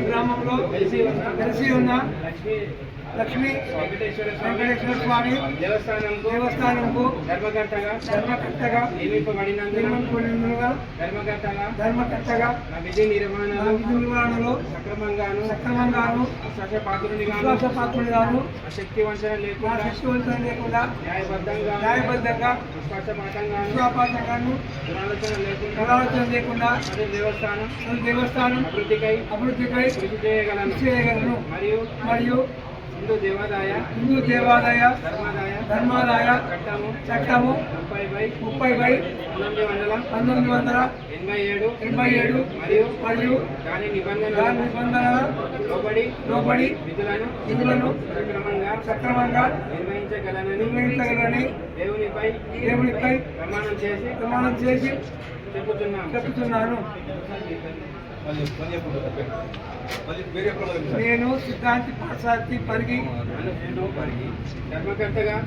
గ్రామంలో కలిసి ఉన్న లక్ష్మీ వెంకటేశ్వర స్వామి దేవస్థానంకు ధర్మకర్తగా ధర్మకర్తగా విధి నిర్వహణలో సక్రమంగాను విశ్వాసపాత్రునిగాను శక్తివంచన లేకుండా న్యాయబద్ధంగా విశ్వాసపాతంగాను దురాలోచన లేకుండా దేవస్థానం అభివృద్ధికై కృషి చేయగలను మరియు హిందూ దేవాదాయ ధర్మాదాయ చట్టము 30/1987 మరియు దాని నిబంధనల లోబడి విధులను సక్రమంగా నిర్వహించగలని దేవునిపై ప్రమాణం చేసి చెప్పుతున్నాను. నేను సిద్ధాంతి పాఠశాల పరిగి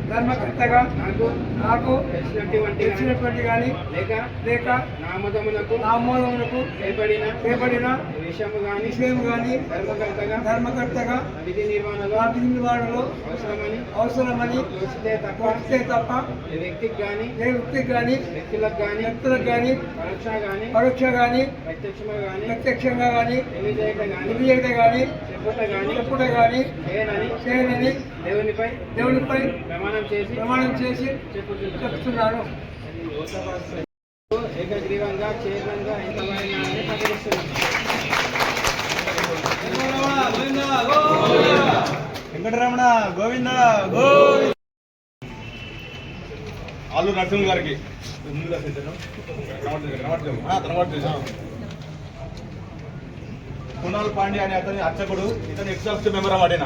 ధర్మకర్తగా నాకు తెలిసినటువంటి కానీ లేక నామోదములకు చేపడిన విషయం కానీ ధర్మకర్తగా విధి నిర్వహణలో అవసరమని వస్తే తప్ప ఏ వ్యక్తికి కానీ వ్యక్తులకు కానీ పరోక్ష కానీ ప్రత్యక్షంగా కానీ తెలియజేయట కానీ చెప్పుట కానీ చేయనని దేవునిపై ప్రమాణం చేసి చెప్తున్నాను. ఏకగ్రీవంగా చైర్మన్గా ఎన్నికైనానని ప్రకటిస్తున్నాను. వెంకటరమణ గోవింద ఆలు నరసింహ గారికి కునాల్ పాండే అనే అతని అర్చకుడు, ఇతని ఎక్సాఫ్ట్ మెంబర్ వాడిన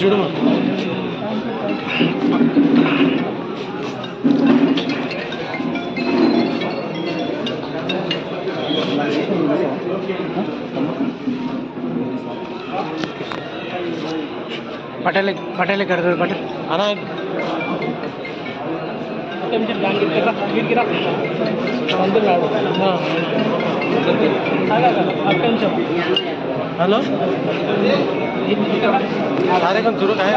చూడమా पटेल कर दो पटेल आना हेलो कार्यक्रम शुरू का है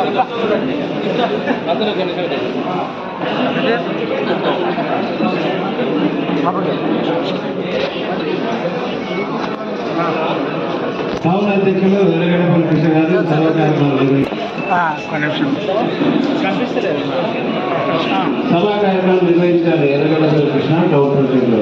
టౌన్ అధ్యక్షులు వెలగడపల్లి కృష్ణ గారు సభా కార్యక్రమం నిర్వహించారు. ఎర్రగడపల్లి కృష్ణ టౌన్ అధ్యక్షులు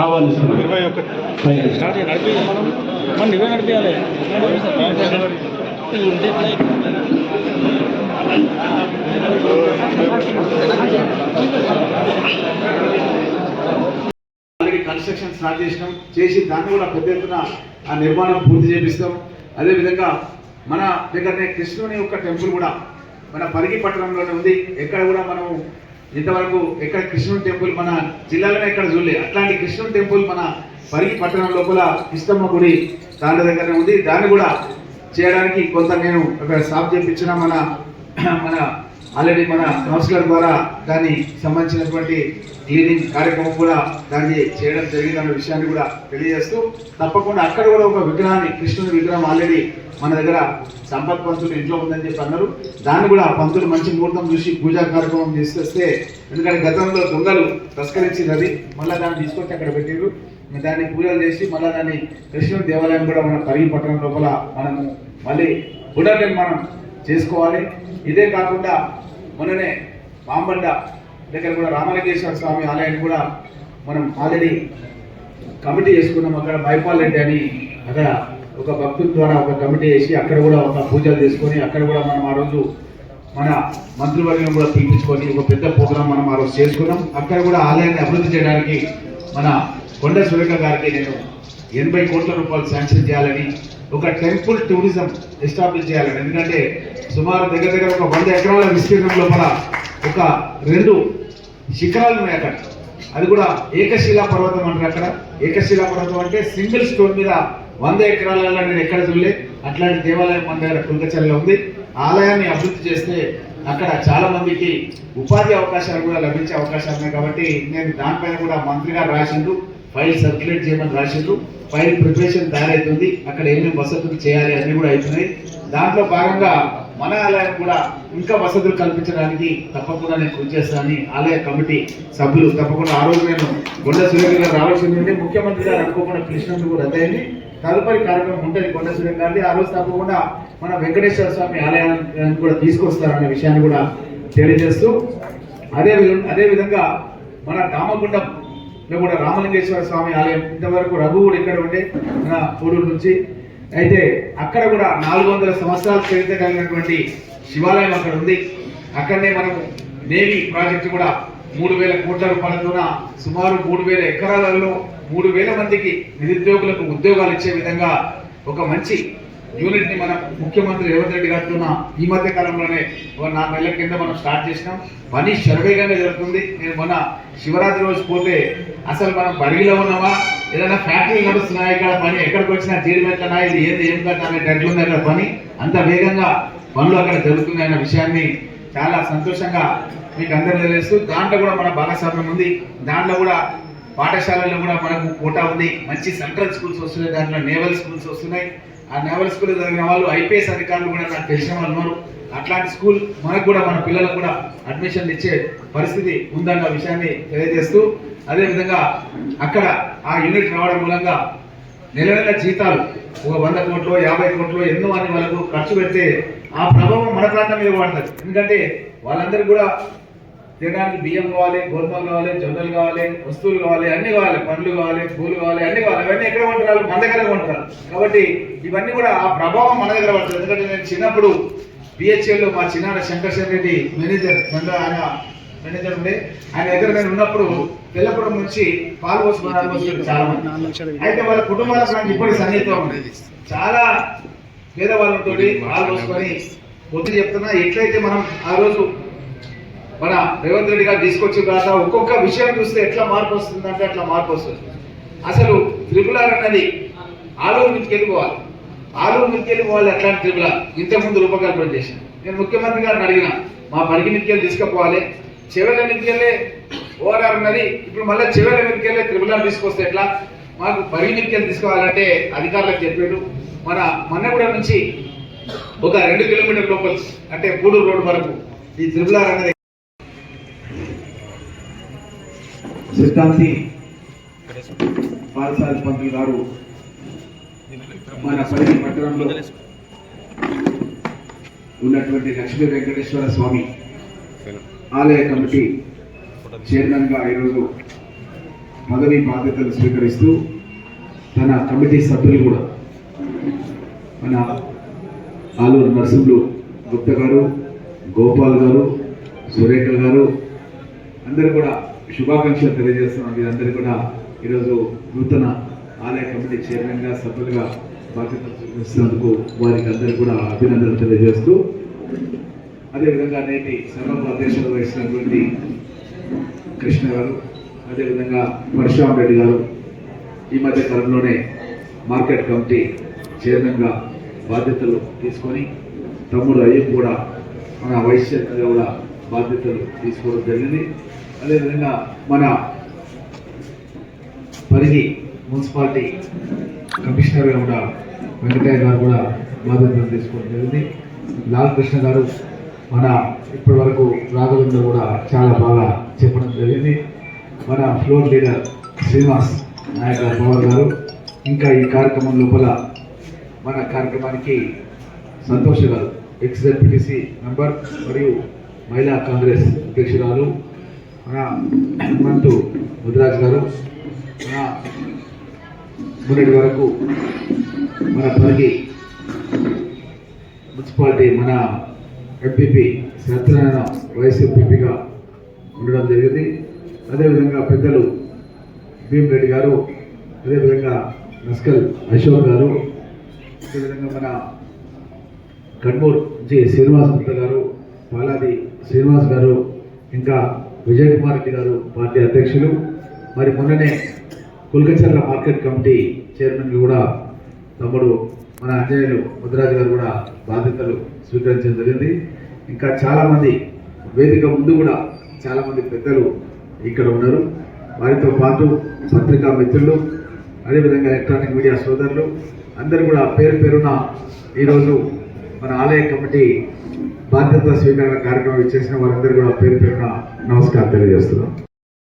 ఆహ్వానిస్తున్నారు. నువ్వే నడిపించాలి. ఆల్రెడీ కన్స్ట్రక్షన్ స్టార్ట్ చేసి దాన్ని కూడా పెద్ద ఎత్తున ఆ నిర్మాణం పూర్తి చేపిస్తాం. అదేవిధంగా మన దగ్గరనే కృష్ణుని యొక్క టెంపుల్ కూడా మన పరిగి పట్టణంలోనే ఉంది. ఎక్కడ కూడా మనం ఇంతవరకు ఎక్కడ కృష్ణుని టెంపుల్ మన జిల్లాలోనే ఎక్కడ చూడలేదు. అట్లాంటి కృష్ణుని టెంపుల్ మన పరిగి పట్టణం లోపల ఇష్టమ్మ గుడి దాని దగ్గరనే ఉంది. దాన్ని కూడా చేయడానికి కొంత నేను ఒక స్టాప్ చేయించిన మన ఆల్రెడీ మన కౌన్సిలర్ ద్వారా దాన్ని సంబంధించినటువంటి క్లీనింగ్ కార్యక్రమం కూడా దాన్ని చేయడం జరిగిందన్న విషయాన్ని కూడా తెలియజేస్తూ, తప్పకుండా అక్కడ కూడా ఒక విగ్రహాన్ని కృష్ణుని విగ్రహం ఆల్రెడీ మన దగ్గర సంపత్ పంతులు ఇంట్లో ఉందని చెప్పి అన్నారు. దాన్ని కూడా పంతులు మంచి ముహూర్తం చూసి పూజా కార్యక్రమం తీసుకొస్తే, ఎందుకంటే గతంలో దొంగలు తస్కరించినది మళ్ళీ దాన్ని తీసుకొచ్చి అక్కడ పెట్టారు. దాన్ని పూజలు చేసి మళ్ళీ దాన్ని కృష్ణుని దేవాలయం కూడా మన పరిగి పట్టణం లోపల మనము మళ్ళీ పునర్నిర్మాణం చేసుకోవాలి. ఇదే కాకుండా మొన్ననే మాంబండ దగ్గర కూడా రామలింగేశ్వర స్వామి ఆలయాన్ని కూడా మనం ఆల్రెడీ కమిటీ చేసుకున్నాం. అక్కడ మైపాల్ రెడ్డి అని అక్కడ ఒక భక్తుల ద్వారా ఒక కమిటీ వేసి అక్కడ కూడా ఒక పూజలు చేసుకొని అక్కడ కూడా మనం ఆ రోజు మన మంత్రివర్గం కూడా పిలిపించుకొని ఒక పెద్ద ప్రోగ్రాం మనం ఆ రోజు చేసుకున్నాం. అక్కడ కూడా ఆలయాన్ని అభివృద్ధి చేయడానికి మన కొండ సురేఖ గారికి నేను 80 కోట్ల రూపాయలు శాంక్షన్ చేయాలని, ఒక టెంపుల్ టూరిజం ఎస్టాబ్లిష్ చేయాలని. ఎందుకంటే సుమారు దగ్గర ఒక 100 ఎకరాల విస్తీర్ణం లోపల ఒక 2 శిఖరాలు ఉన్నాయి అక్కడ. అది కూడా ఏకశిలా పర్వతం అంటారు. అక్కడ ఏకశిలా పర్వతం అంటే సింగిల్ స్టోన్ మీద 100 ఎకరాలలో నేను ఎక్కడ చూడలే. అట్లాంటి దేవాలయం మన దగ్గర కుంకచర్లలో ఉంది. ఆలయాన్ని అభివృద్ధి చేస్తే అక్కడ చాలా మందికి ఉపాధి అవకాశాలు కూడా లభించే అవకాశాలు ఉన్నాయి. కాబట్టి నేను దానిపైన కూడా మంత్రి గారు రాసిండ్రు, ఫైల్ సర్క్యులేట్ చేయమని రాసిండ్రు. ఫైల్ ప్రిపరేషన్ తయారవుతుంది. అక్కడ ఏమేమి వసతులు చేయాలి అన్నీ కూడా అవుతున్నాయి. దాంట్లో భాగంగా మన ఆలయం కూడా ఇంకా వసతులు కల్పించడానికి తప్పకుండా నేను కృషి చేస్తానని ఆలయ కమిటీ సభ్యులు తప్పకుండా ఆ రోజు నేను కొండ సురేఖ గారు రావాల్సింది. ముఖ్యమంత్రి గారు అనుకోకుండా పిలిచినందుకు కూడా రద్దయింది. తదుపరి కార్యక్రమం ఉంటుంది కొండ సురేఖ గారిది. ఆ రోజు తప్పకుండా మన వెంకటేశ్వర స్వామి ఆలయాన్ని కూడా తీసుకొస్తారనే విషయాన్ని కూడా తెలియజేస్తూ అదే విధంగా మన రామగుండంలో కూడా రామలింగేశ్వర స్వామి ఆలయం ఇంతవరకు రఘు కూడా ఇక్కడ ఉండే మన పూడూరు నుంచి. అయితే అక్కడ కూడా 400 సంవత్సరాల చరిత్ర కలిగినటువంటి శివాలయం అక్కడ ఉంది. అక్కడనే మనము నేవీ ప్రాజెక్టు కూడా 3000 కోట్ల రూపాయలతోన సుమారు 3000 ఎకరాలలో 3000 మందికి నిరుద్యోగులకు ఉద్యోగాలు ఇచ్చే విధంగా ఒక మంచి యూనిట్ ని మన ముఖ్యమంత్రి రేవంత్ రెడ్డి గారితో ఈ మధ్య కాలంలోనే 4 నెలల కింద మనం స్టార్ట్ చేసినాం. పని శరవేగంగా జరుగుతుంది. నేను మొన్న శివరాత్రి రోజు పోతే అసలు మనం బడిలో ఉన్నామా, ఏదైనా ఫ్యాక్టరీ నడుస్తున్నాయి, ఇక్కడ పని ఎక్కడికి వచ్చినా జీడిమెట్లనా, ఇది ఏం కదా అనే టెంట్లు అక్కడ పని అంత వేగంగా పనులు అక్కడ జరుగుతున్నాయన్న విషయాన్ని చాలా సంతోషంగా మీకు అందరూ తెలియజేస్తూ, దాంట్లో కూడా మన భాగస్వామ్యం ఉంది. దాంట్లో కూడా పాఠశాలల్లో కూడా మనకు కోటా ఉంది. మంచి సెంట్రల్ స్కూల్స్ వస్తున్నాయి, దాంట్లో నేవల్ స్కూల్స్ వస్తున్నాయి. ఆ నేవల్ స్కూల్ చదివిన వాళ్ళు ఐపీఎస్ అధికారులు కూడా నాకు తెలిసిన వాళ్ళు ఉన్నారు. అట్లాంటి స్కూల్ మనకు కూడా మన పిల్లలకు కూడా అడ్మిషన్లు ఇచ్చే పరిస్థితి ఉందన్న విషయాన్ని తెలియజేస్తూ, అదేవిధంగా అక్కడ ఆ యూనిట్ రావడం మూలంగా నెల జీతాలు ఒక 100 కోట్లు 50 కోట్లు ఎన్నో అని వాళ్ళకు ఖర్చు పెడితే ఆ ప్రభావం మన ప్రాంతం మీద పడుతుంది. ఎందుకంటే వాళ్ళందరికీ కూడా తినడానికి బియ్యం కావాలి, గోధుమలు కావాలి, జొన్నలు కావాలి, వస్తువులు కావాలి, అన్ని కావాలి, పండ్లు కావాలి, పూలు కావాలి, అన్ని కావాలి. అవన్నీ ఎక్కడ కొంటారు? మన దగ్గర కొంటారు. కాబట్టి ఇవన్నీ కూడా ఆ ప్రభావం మన దగ్గర పడుతుంది. ఎందుకంటే నేను చిన్నప్పుడు బిహెచ్ఎల్లో మా చిన్నాన్న శంకర్ రెడ్డి మేనేజర్ ఆయన మేనేజర్ ఉండే, ఆయన దగ్గర నేను ఉన్నప్పుడు తెల్లపురం నుంచి పాలు పోసుకున్నారు చాలా మంది. అయితే వాళ్ళ కుటుంబాలకు నాకు ఇప్పటికి సన్నిహితం ఉంది. చాలా పేదవాళ్ళతో పాలు పోసుకొని పొద్దు చెప్తున్నా. ఎట్లయితే మనం ఆ రోజు మన రేవంత్ రెడ్డి గారు తీసుకొచ్చిన తర్వాత ఒక్కొక్క విషయం చూస్తే ఎట్లా మార్పు వస్తుందంటే అట్లా మార్పు వస్తుంది. అసలు త్రిపులార్ అన్నది ఆలూరు మీదకి వెళ్ళిపోవాలి. ఆలూరు మీదకి వెళ్ళిపోవాలి. అట్లాంటి త్రిపులార్ ఇంతకుముందు రూపకల్పన చేశాను. నేను ముఖ్యమంత్రి గారిని అడిగిన, మా పరిగి మీదకి వెళ్ళి తీసుకుపోవాలి, చెవెల మీదకి వెళ్ళే ఓఆర్ఆర్ ఉన్నది, ఇప్పుడు మళ్ళీ చెవెల మీదకి వెళ్ళే త్రిపులార్ తీసుకొస్తే ఎట్లా, మాకు పరిగి మీదకి వెళ్ళి తీసుకోవాలంటే అధికారులకు చెప్పాడు. మన మన్నగూడ నుంచి ఒక 2 కిలోమీటర్ లోపల అంటే పూడూరు రోడ్డు వరకు ఈ త్రిపులార్ అనేది సిద్ధాంతి పాలసారి పంతులు గారు మన పరిగి పట్టణంలో ఉన్నటువంటి లక్ష్మీ వెంకటేశ్వర స్వామి ఆలయ కమిటీ చైర్మన్ గా ఈరోజు పదవి బాధ్యతలు స్వీకరిస్తూ తన కమిటీ సభ్యులు కూడా మన ఆలూరు నరసింహులు గుప్త గారు, గోపాల్ గారు, సురేఖ గారు అందరూ కూడా శుభాకాంక్షలు తెలియజేస్తున్నాం. మీరందరూ కూడా ఈరోజు నూతన ఆలయ కమిటీ చైర్మన్ గా సభ్యులుగా బాధ్యతలు స్వీకరిస్తున్నందుకు వారికి అందరూ కూడా అభినందనలు తెలియజేస్తూ, అదేవిధంగా నేటి సభకు అధ్యక్షత వహిస్తున్నటువంటి కృష్ణ గారు, అదేవిధంగా పరశురామ్ రెడ్డి గారు ఈ మధ్య కాలంలోనే మార్కెట్ కమిటీ చైర్మన్ గా బాధ్యతలు తీసుకొని, తమ్ముడు అయ్యప్ప కూడా మన వైస్ చైర్మన్గా కూడా బాధ్యతలు తీసుకోవడం జరిగింది. అదేవిధంగా మన పరిగి మున్సిపాలిటీ కమిషనర్గా కూడా వెంకటయ్య గారు కూడా బాధ్యతలు తీసుకోవడం జరిగింది. లాల్ కృష్ణ గారు మన ఇప్పటి వరకు రాఘవేంద్ర కూడా చాలా బాగా చెప్పడం జరిగింది. మన ఫ్లోర్ లీడర్ శ్రీనివాస్ నాయక పవర్ గారు, ఇంకా ఈ కార్యక్రమం లోపల మన కార్యక్రమానికి సంతోష్ గారు ఎక్స్-జెడ్పీటీసీ మెంబర్ మరియు మహిళా కాంగ్రెస్ అధ్యక్షురాలు, మన హనుమంతు ముదిరాజ్ గారు, మన మొన్నటి వరకు మన పరిగి మున్సిపాలిటీ మన ఎంపీపీ సత్యనారాయణ వైస్ ఎంపీపీగా ఉండడం జరిగింది. అదేవిధంగా పెద్దలు భీమ్ రెడ్డి గారు, అదేవిధంగా నస్కల్ అశోక్ గారు, అదేవిధంగా మన కడ్మూర్ జి శ్రీనివాస్ గుప్తా గారు, పాలాది శ్రీనివాస్ గారు, ఇంకా విజయ్ కుమార్ రెడ్డి గారు పార్టీ అధ్యక్షులు. మరి మొన్ననే కుల్కచర్ల మార్కెట్ కమిటీ చైర్మన్ కూడా తమ్ముడు మన అంజనేయులు ముద్రాజు గారు కూడా బాధ్యతలు స్వీకరించడం జరిగింది. ఇంకా చాలామంది వేదిక ముందు కూడా చాలామంది పెద్దలు ఇక్కడ ఉన్నారు. వారితో పాటు పత్రికా మిత్రులు, అదేవిధంగా ఎలక్ట్రానిక్ మీడియా సోదరులు అందరూ కూడా పేరు పేరున ఈరోజు మన ఆలయ కమిటీ బాధ్యత స్వీకరణ కార్యక్రమం ఇచ్చేసిన వారందరూ కూడా పేరు పేరున నమస్కారం తెలియజేస్తున్నాం.